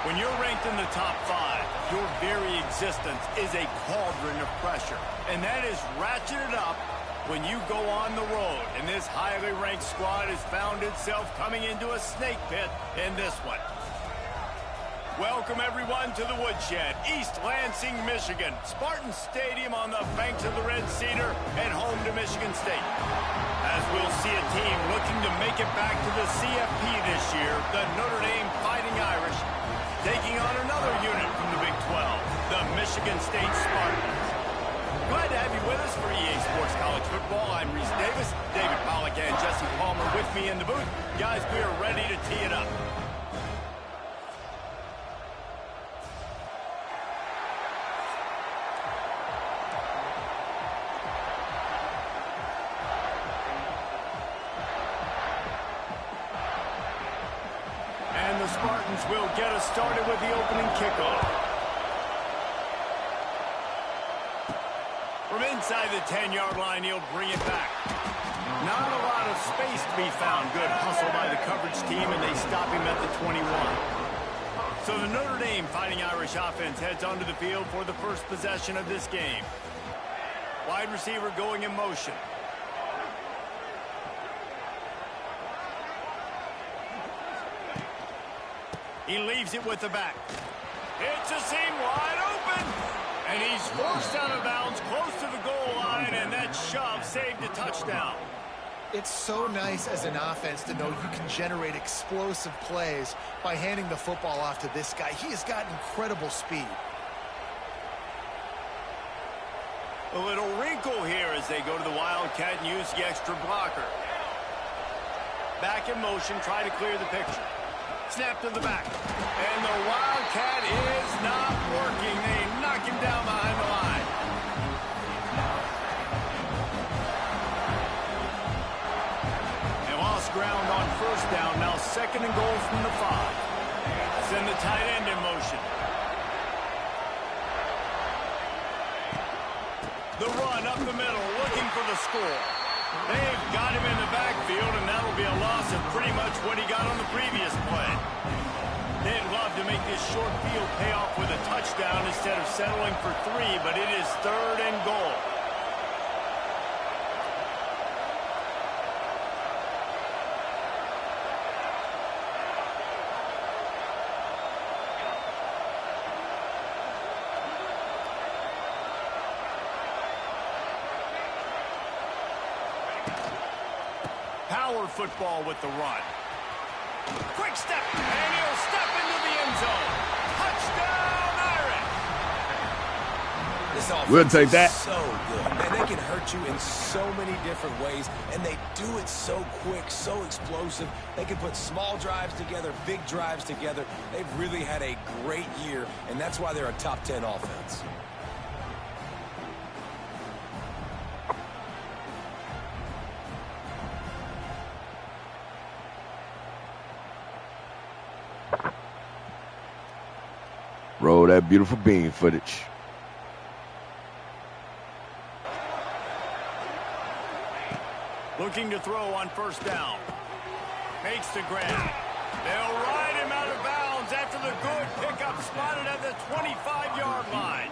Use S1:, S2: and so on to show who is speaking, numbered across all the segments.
S1: When you're ranked in the top 5, your very existence is a cauldron of pressure. And that is ratcheted up when you go on the road. And this highly ranked squad has found itself coming into a snake pit in this one. Welcome, everyone, to the Woodshed, East Lansing, Michigan. Spartan Stadium on the banks of the Red Cedar and home to Michigan State. As we'll see a team looking to make it back to the CFP this year, the Notre Dame Fighting Irish, taking on another unit from the Big 12, the Michigan State Spartans. Glad to have you with us for EA Sports College Football. I'm Reese Davis, David Pollack and Jesse Palmer with me in the booth. Guys, we are ready to tee it up. The Spartans will get us started with the opening kickoff. From inside the 10-yard line, he'll bring it back. Not a lot of space to be found. Good hustle by the coverage team, and they stop him at the 21. So the Notre Dame Fighting Irish offense heads onto the field for the first possession of this game. Wide receiver going in motion. He leaves it with the back. It's a seam wide open. And he's forced out of bounds close to the goal line, and that shove saved a touchdown.
S2: It's so nice as an offense to know you can generate explosive plays by handing the football off to this guy. He has got incredible speed.
S1: A little wrinkle here as they go to the Wildcat and use the extra blocker. Back in motion, try to clear the picture. Snap to the back. And the Wildcat is not working. They knock him down behind the line. They lost ground on first down. Now 2nd and goal from the 5. Send the tight end in motion. The run up the middle, looking for the score. They've got him in the backfield, and that'll be a loss of pretty much what he got on the previous play. They'd love to make this short field pay off with a touchdown instead of settling for 3, but it is 3rd and goal. Power football with the run. Quick step, and he'll step into the end zone. Touchdown, Irish!
S3: This offense
S4: We'll take that.
S3: is so good. Man, they can hurt you in so many different ways, and they do it so quick, so explosive. They can put small drives together, big drives together. They've really had a great year, and that's why they're a top 10 offense.
S4: Roll that beautiful bean footage.
S1: Looking to throw on first down. Makes the grab. They'll ride him out of bounds after the good pickup spotted at the 25-yard line.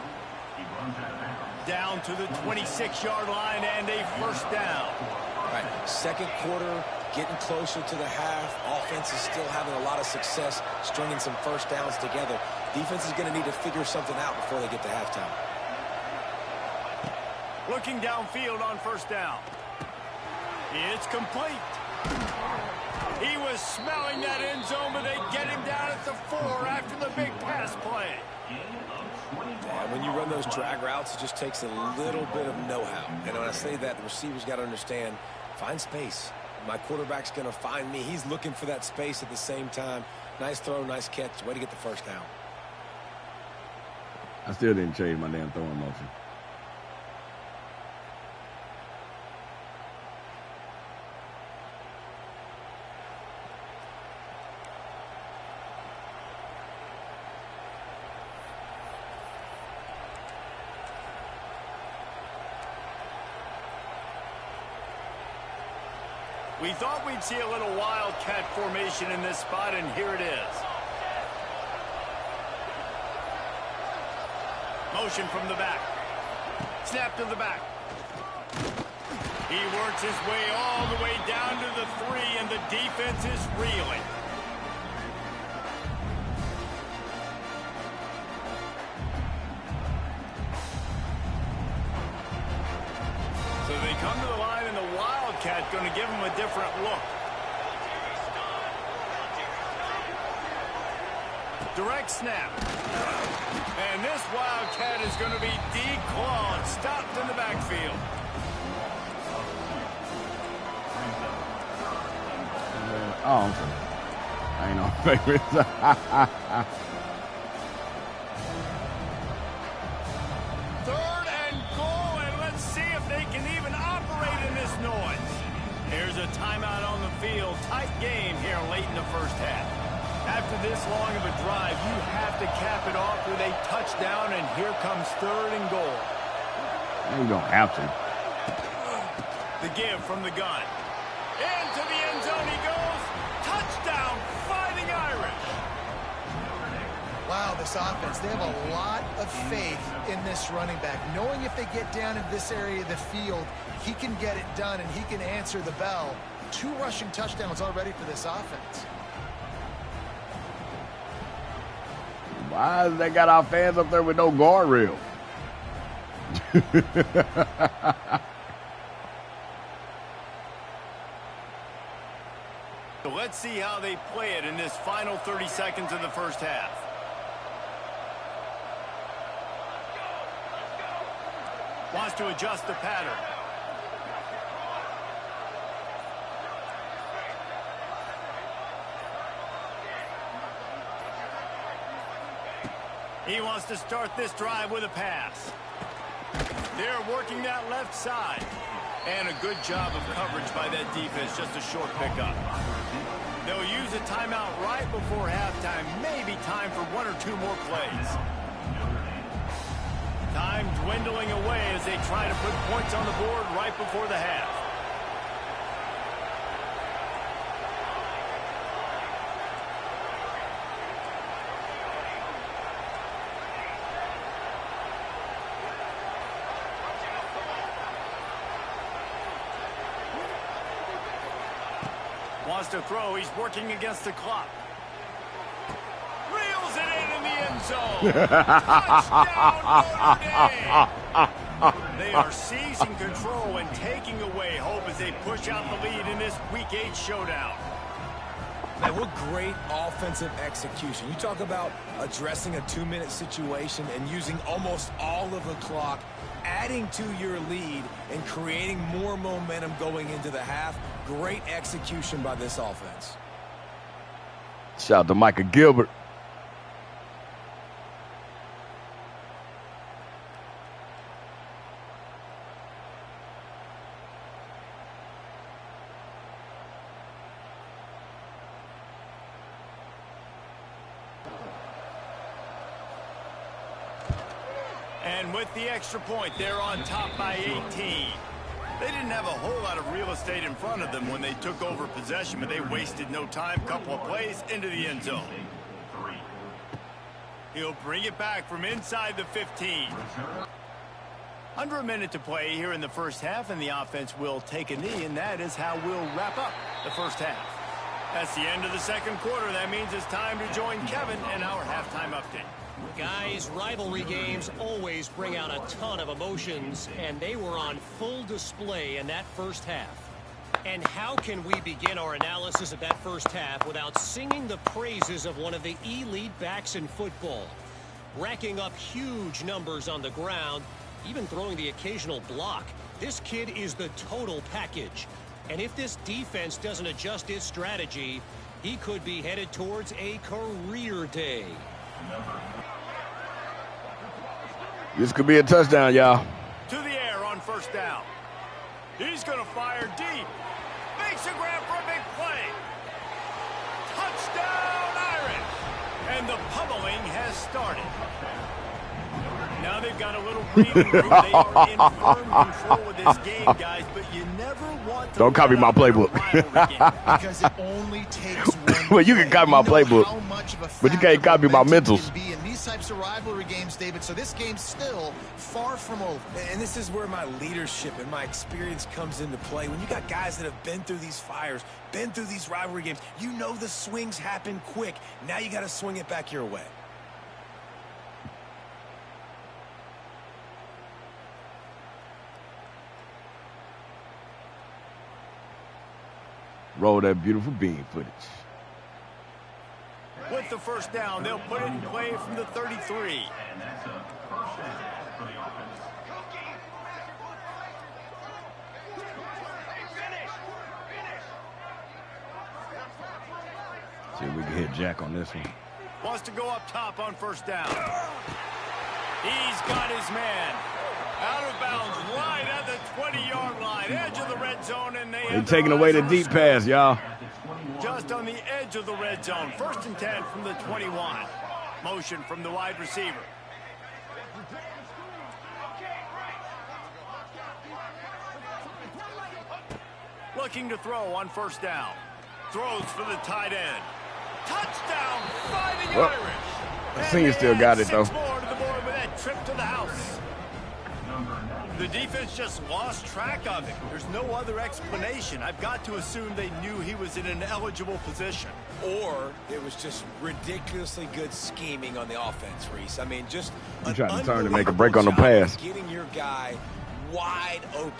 S1: Down to the 26-yard line and a first down.
S3: All right, 2nd quarter, getting closer to the half. Offense is still having a lot of success stringing some first downs together. Defense is going to need to figure something out before they get to halftime.
S1: Looking downfield on first down. It's complete. He was smelling that end zone, but they get him down at the 4 after the big pass play.
S3: Yeah, when you run those drag routes, it just takes a little bit of know-how. And when I say that, the receivers got to understand, find space. My quarterback's going to find me. He's looking for that space at the same time. Nice throw, nice catch. Way to get the first down.
S4: I still didn't change my damn throwing motion.
S1: We thought we'd see a little wildcat formation in this spot, and here it is. Motion from the back. Snap to the back. He works his way all the way down to the 3, and the defense is reeling. So they come to the line, and the Wildcat going to give him a different look. Direct snap. And this Wildcat is going to be declawed, stopped in the backfield.
S4: Oh, okay. I ain't no favorites.
S1: Third and goal, and let's see if they can even operate in this noise. Here's a timeout on the field. Tight game here late in the first half. After this long of a drive, you have to cap it off with a touchdown, and here comes third and goal.
S4: You don't have to.
S1: The give from the gun. Into the end zone he goes. Touchdown, Fighting Irish.
S2: Wow, this offense, they have a lot of faith in this running back. Knowing if they get down in this area of the field, he can get it done and he can answer the bell. 2 rushing touchdowns already for this offense.
S4: Why they got our fans up there with no guardrail?
S1: So let's see how they play it in this final 30 seconds of the first half. Wants to adjust the pattern. He wants to start this drive with a pass. They're working that left side. And a good job of coverage by that defense, just a short pickup. They'll use a timeout right before halftime. Maybe time for 1 or 2 more plays. Time dwindling away as they try to put points on the board right before the half. Wants to throw. He's working against the clock. Reels it in the end zone. Touchdown, Notre Dame. They are seizing control and taking away hope as they push out the lead in this Week 8 showdown.
S3: Man, what great offensive execution. You talk about addressing a 2-minute situation and using almost all of the clock, adding to your lead and creating more momentum going into the half. Great execution by this offense.
S4: Shout out to Micah Gilbert.
S1: And with the extra point, they're on top by 18. They didn't have a whole lot of real estate in front of them when they took over possession, but they wasted no time. Couple of plays into the end zone. He'll bring it back from inside the 15. Under a minute to play here in the first half, and the offense will take a knee, and that is how we'll wrap up the first half. That's the end of the second quarter. That means it's time to join Kevin and our halftime update.
S5: Guys, rivalry games always bring out a ton of emotions, and they were on full display in that first half. And how can we begin our analysis of that first half without singing the praises of one of the elite backs in football? Racking up huge numbers on the ground, even throwing the occasional block. This kid is the total package. And if this defense doesn't adjust its strategy, he could be headed towards a career day.
S4: This could be a touchdown, y'all.
S1: To the air on first down. He's going to fire deep. Makes a grab for a big play. Touchdown, Irish. And the pummeling has started. Now they've got a little breathing room. They are in firm control of this game, guys, but you never want to...
S4: Don't copy my playbook.
S2: Because it only takes one
S4: well, you can copy my playbook, but you can't copy my mentals.
S2: In these types of rivalry games, David. So this game's still far from over.
S3: And this is where my leadership and my experience comes into play. When you got guys that have been through these fires, been through these rivalry games, you know the swings happen quick. Now you got to swing it back your way.
S4: Roll that beautiful bean footage.
S1: With the first down, they'll put it in play from the 33.
S4: See if we can hit Jack on this one.
S1: Wants to go up top on first down. He's got his man. Out of bounds, right at the 20-yard line, edge of the red zone, and
S4: they taking away the deep pass, y'all.
S1: Just on the edge of the red zone. 1st and 10 from the 21. Motion from the wide receiver. Looking to throw on first down. Throws for the tight end. Touchdown by the Irish.
S4: I think you still got it, though.
S1: 6 more to the board with that trip to the house. The defense just lost track of him. There's no other explanation. I've got to assume they knew he was in an eligible position.
S3: Or it was just ridiculously good scheming on the offense, Reese. I mean, just
S4: you trying to turn to make a break on the pass.
S3: Getting your guy wide open.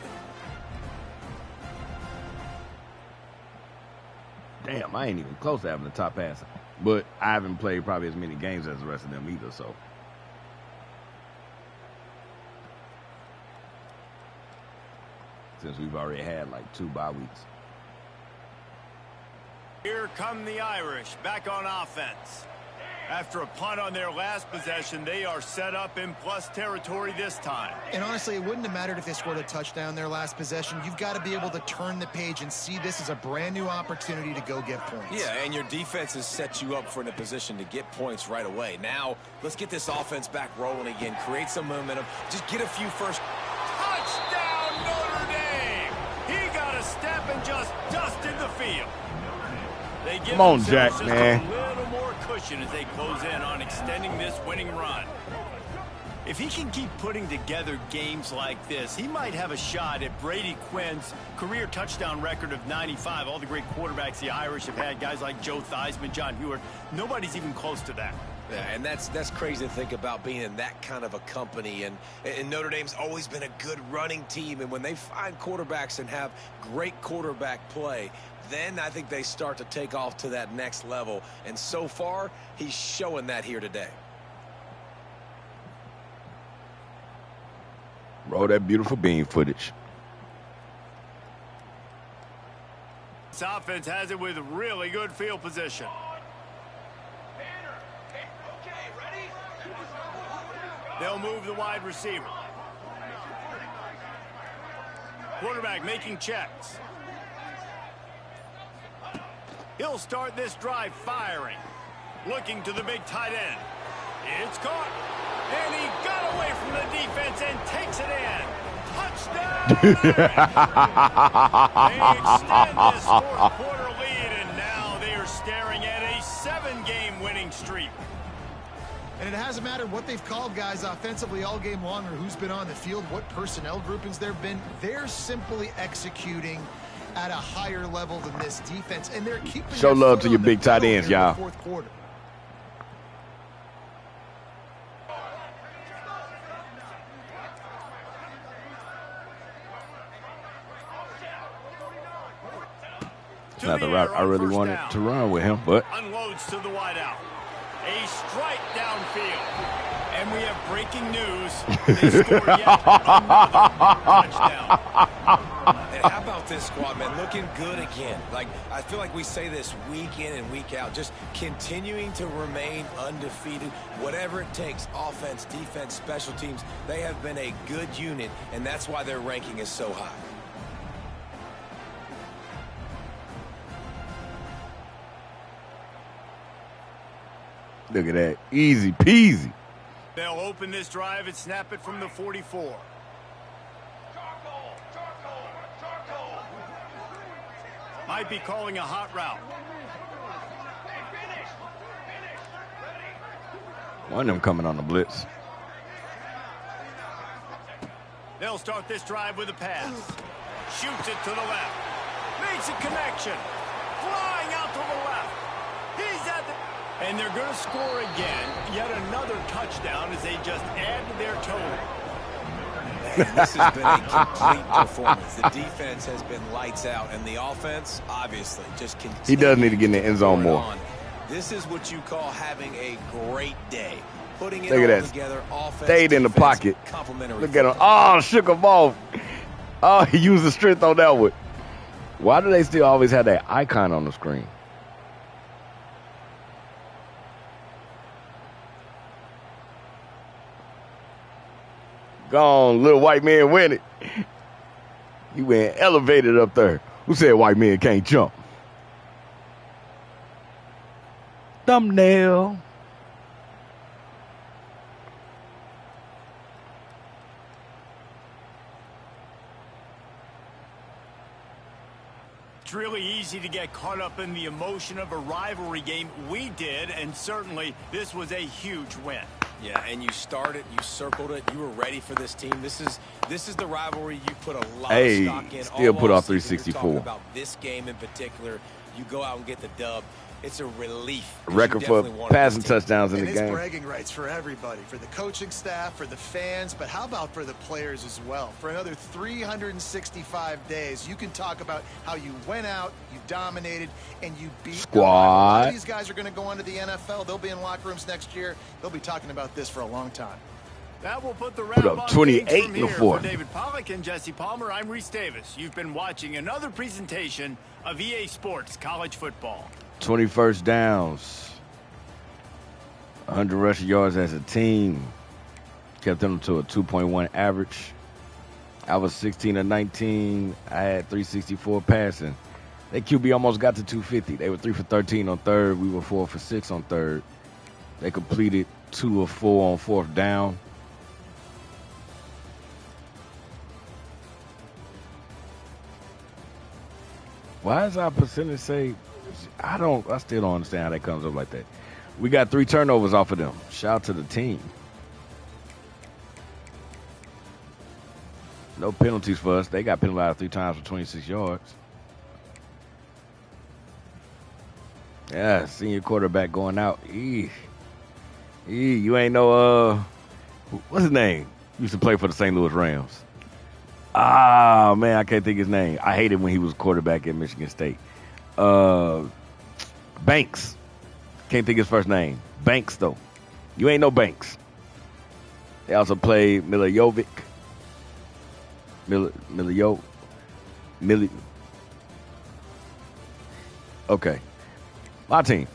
S4: Damn, I ain't even close to having the top passer. But I haven't played probably as many games as the rest of them either, so. Since we've already had like 2 bye weeks.
S1: Here come the Irish back on offense. After a punt on their last possession, they are set up in plus territory this time.
S2: And honestly, it wouldn't have mattered if they scored a touchdown their last possession. You've got to be able to turn the page and see this as a brand new opportunity to go get points.
S3: Yeah, and your defense has set you up for a position to get points right away. Now, let's get this offense back rolling again. Create some momentum. Just get a few first.
S1: Touchdown, Notre Dame! He got a step and just dusted the field. They give
S4: Come on, Jack,
S1: just
S4: man.
S1: A little more cushion as they close in on extending this winning run. If he can keep putting together games like this, he might have a shot at Brady Quinn's career touchdown record of 95. All the great quarterbacks the Irish have had, guys like Joe Theismann, John Hewart, nobody's even close to that.
S3: Yeah, and that's crazy to think about being in that kind of a company. And Notre Dame's always been a good running team. And when they find quarterbacks and have great quarterback play, then I think they start to take off to that next level. And so far, he's showing that here today.
S4: Roll that beautiful bean footage.
S1: This offense has it with really good field position. They'll move the wide receiver. Quarterback making checks. He'll start this drive firing. Looking to the big tight end. It's caught. And he got away from the defense and takes it in. Touchdown! They extend this 4th quarter lead, and now they are staring at a 7-game winning streak.
S2: And it hasn't mattered what they've called guys offensively all game long or who's been on the field, what personnel groupings there have been. They're simply executing at a higher level than this defense, and they're keeping
S4: show love to your big tight ends, y'all.
S2: 4th quarter.
S4: Not the route I really wanted to run with him, but
S1: unloads to the wideout. A strike downfield. And we have breaking news. They scored yet another touchdown.
S3: And how about this squad, man? Looking good again. Like, I feel like we say this week in and week out. Just continuing to remain undefeated. Whatever it takes, offense, defense, special teams, they have been a good unit, and that's why their ranking is so high.
S4: look at that. Easy peasy.
S1: They'll open this drive and snap it from the 44. Might be calling a hot route.
S4: One of them coming on the blitz.
S1: They'll start this drive with a pass. Shoots it to the left. Makes a connection. Flying out to the left. He's at the... And they're going to score again. Yet another touchdown as they just add to their total.
S3: Man, this has been a complete performance. The defense has been lights out, and the offense, obviously, just continues.
S4: He does need to get in the end zone more.
S3: This is what you call having a great day. Putting it
S4: Look at
S3: all
S4: that.
S3: together, offense,
S4: Stayed in the
S3: defense,
S4: pocket.
S3: complementary
S4: Look at him.
S3: football.
S4: Oh, shook him off. Oh, he used the strength on that one. Why do they still always have that icon on the screen? Gone, little white man win it. He went elevated up there. Who said white men can't jump? Thumbnail.
S1: It's really easy to get caught up in the emotion of a rivalry game. We did, and certainly this was a huge win.
S3: Yeah, and you started, you circled it, you were ready for this team. This is the rivalry you put a lot of stock in.
S4: Still put off
S3: All season,
S4: 364.
S3: we're talking about this game in particular. You go out and get the dub. It's a relief.
S4: Record for passing touchdowns in
S2: and
S4: the
S2: it's
S4: game.
S2: bragging rights for everybody, for the coaching staff, for the fans, but how about for the players as well? For another 365 days, you can talk about how you went out, you dominated, and you beat
S4: Squad.
S2: A lot of these guys are going to go on to the NFL. They'll be in locker rooms next year. They'll be talking about this for a long time.
S1: That will put the wrap
S4: up
S1: on
S4: 28
S1: things from
S4: in the
S1: here.
S4: fourth.
S1: For David Pollack and Jesse Palmer, I'm Reese Davis. You've been watching another presentation of EA Sports College Football.
S4: 21st downs. 100 rushing yards as a team. Kept them to a 2.1 average. I was 16 of 19. I had 364 passing. They QB almost got to 250. They were 3 for 13 on third. We were 4 for 6 on third. They completed 2 of 4 on fourth down. Why is our percentage say? I still don't understand how that comes up like that. We got 3 turnovers off of them. Shout out to the team. No penalties for us. They got penalized 3 times for 26 yards. Yeah, senior quarterback going out. You ain't no, what's his name? Used to play for the St. Louis Rams. Ah, man, I can't think his name. I hated when he was quarterback at Michigan State. Banks. Can't think his first name. Banks, though. You ain't no Banks. They also played Milijovic. Okay. My team.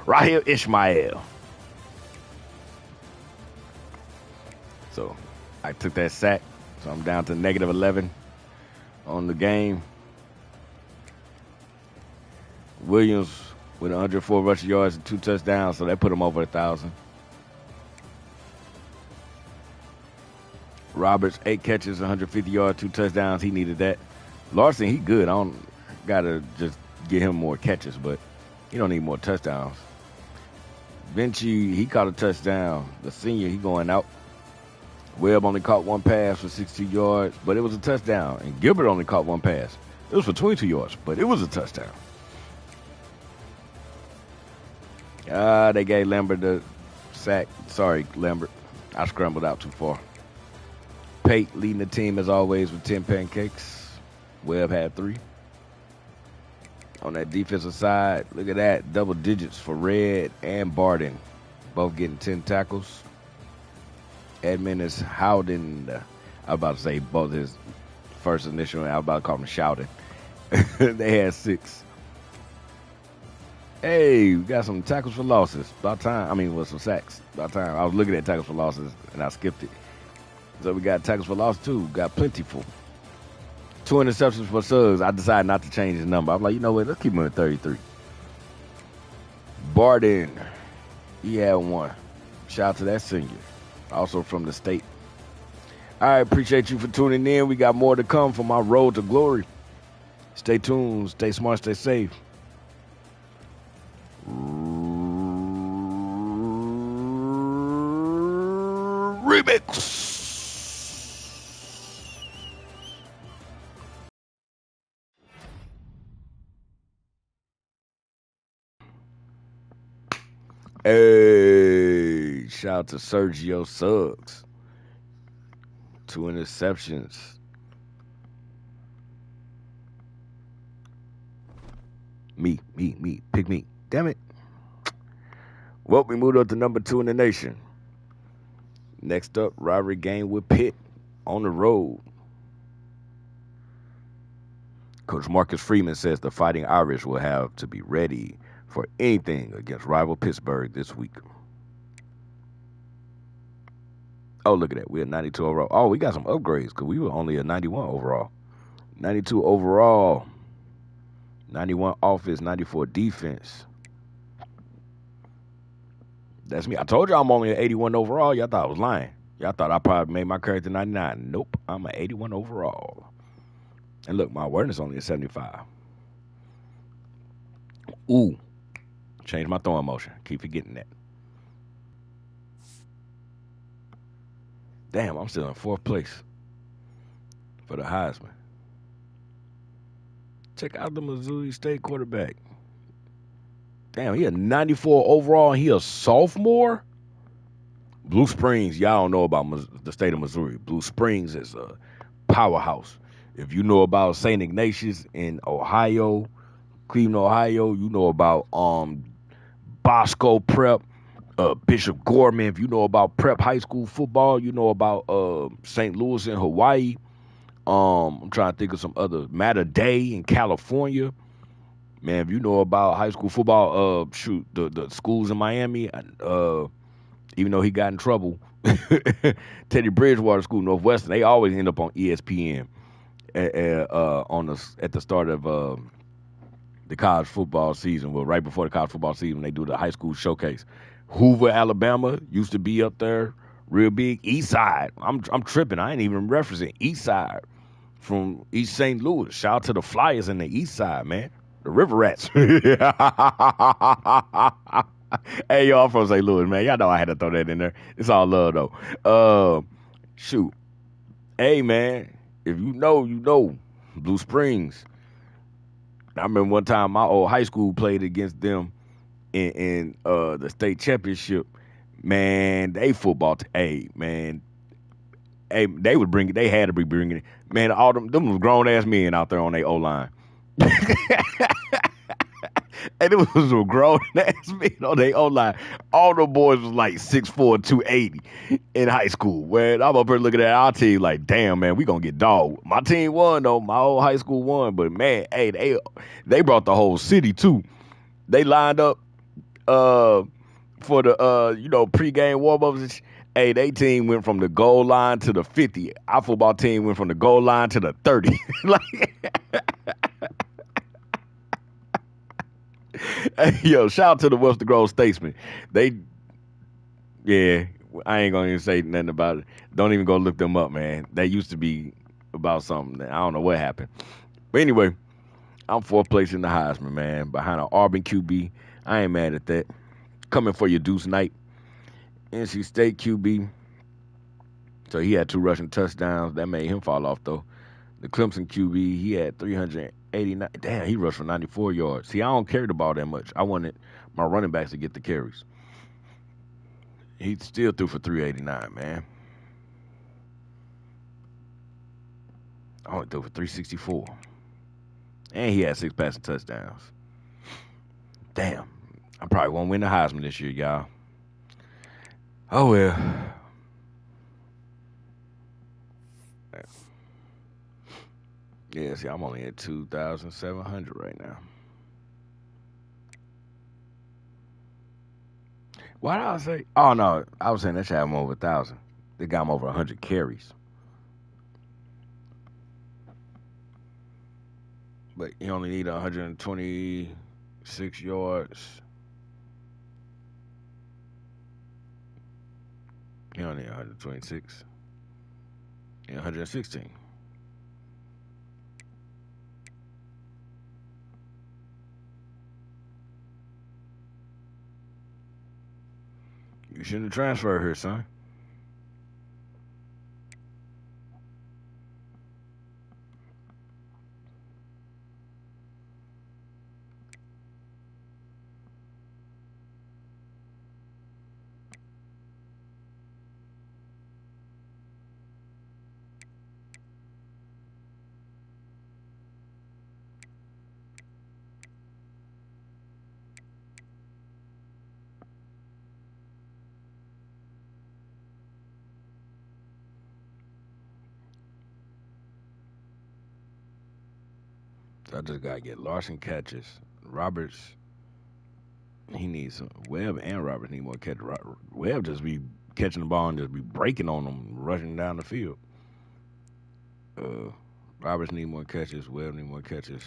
S4: Rahil Ishmael. So, I took that sack. So, I'm down to negative 11 on the game. Williams with 104 rushing yards and 2 touchdowns, so that put him over 1,000. Roberts, 8 catches, 150 yards, 2 touchdowns. He needed that. Larson, he good. I don't gotta just get him more catches, but he don't need more touchdowns. Vinci, he caught a touchdown. The senior, he going out. Webb only caught 1 pass for 62 yards, but it was a touchdown. And Gilbert only caught 1 pass. It was for 22 yards, but it was a touchdown. They gave Lambert the sack. Sorry, Lambert. I scrambled out too far. Pate leading the team as always with 10 pancakes. Webb had 3. On that defensive side, look at that. Double digits for Red and Barden. Both getting 10 tackles. Edmund is Howden. I was about to say both his first initial. I was about to call him Shouting. They had 6. Hey, we got some tackles for losses. About time. With some sacks. About time. I was looking at tackles for losses, and I skipped it. So we got tackles for loss, too. Got plentiful. 2 interceptions for Suggs. I decided not to change his number. I'm like, you know what? Let's keep him at 33. Barden, he had 1. Shout out to that senior. Also from the state. All right, appreciate you for tuning in. We got more to come from our road to glory. Stay tuned. Stay smart. Stay safe. Remix. Hey, shout out to Sergio Suggs. 2 interceptions. Me. Pick me. Damn it. Well, we moved up to number 2 in the nation. Next up, rivalry game with Pitt on the road. Coach Marcus Freeman says the Fighting Irish will have to be ready for anything against rival Pittsburgh this week. Oh, look at that. We're at 92 overall. Oh, we got some upgrades because we were only a 91 overall. 92 overall. 91 offense, 94 defense. That's me. I told you I'm only an 81 overall. Y'all thought I was lying. Y'all thought I probably made my character 99. Nope. I'm an 81 overall. And look, my awareness only is 75. Ooh. Change my throwing motion. Keep forgetting that. Damn, I'm still in 4th place for the Heisman. Check out the Missouri State quarterback. Damn, he a 94 overall and he a sophomore? Blue Springs, y'all don't know about the state of Missouri. Blue Springs is a powerhouse. If you know about St. Ignatius in Ohio, Cleveland, Ohio, you know about Bosco Prep, Bishop Gorman. If you know about Prep High School football, you know about St. Louis in Hawaii. I'm trying to think of some other. Mater Day in California. Man, if you know about high school football, the schools in Miami, even though he got in trouble, Teddy Bridgewater School, Northwestern, they always end up on ESPN at the start of the college football season. Well, right before the college football season, they do the high school showcase. Hoover, Alabama, used to be up there real big. East Side, I'm tripping. I ain't even referencing East Side from East St. Louis. Shout out to the Flyers in the East Side, man. The River Rats. Hey, y'all from St. Louis, man. Y'all know I had to throw that in there. It's all love, though. Shoot. Hey, man, if you know, you know. Blue Springs. I remember one time my old high school played against them in the state championship. Man, they football. Hey, man. Hey, they would bring it. They had to be bringing it. Man, all them was grown-ass men out there on their O-line. And it was a grown-ass men on their O-line. All the boys was like 6'4", 280 in high school. Man, I'm up here looking at our team like, damn, man, we going to get dogged. My team won, though. My old high school won. But, man, hey, they brought the whole city, too. They lined up for the, pregame warm-ups. Hey, they team went from the goal line to the 50. Our football team went from the goal line to the 30. Hey, yo, shout out to the Western Grove Statesmen. I ain't gonna even say nothing about it. Don't even go look them up, man. They used to be about something. I don't know what happened. But anyway, I'm 4th place in the Heisman, man. Behind an Auburn QB. I ain't mad at that. Coming for your Deuce Knight. NC State QB. So he had 2 rushing touchdowns. That made him fall off, though. The Clemson QB, he had 389. Damn, he rushed for 94 yards. See, I don't carry the ball that much. I wanted my running backs to get the carries. He still threw for 389, man. I only threw for 364. And he had 6 passing touchdowns. Damn. I probably won't win the Heisman this year, y'all. Oh, well. Yeah, see, I'm only at 2,700 right now. Why did I say? Oh, no. I was saying that should have him over 1,000. They got him over 100 carries. But you only need 126 yards. You only need 126. And 116. You shouldn't have transferred here, son. I just got to get Larson catches. Roberts, he needs some. Webb and Roberts need more catches. Webb just be catching the ball and just be breaking on them, rushing down the field. Roberts need more catches. Webb need more catches.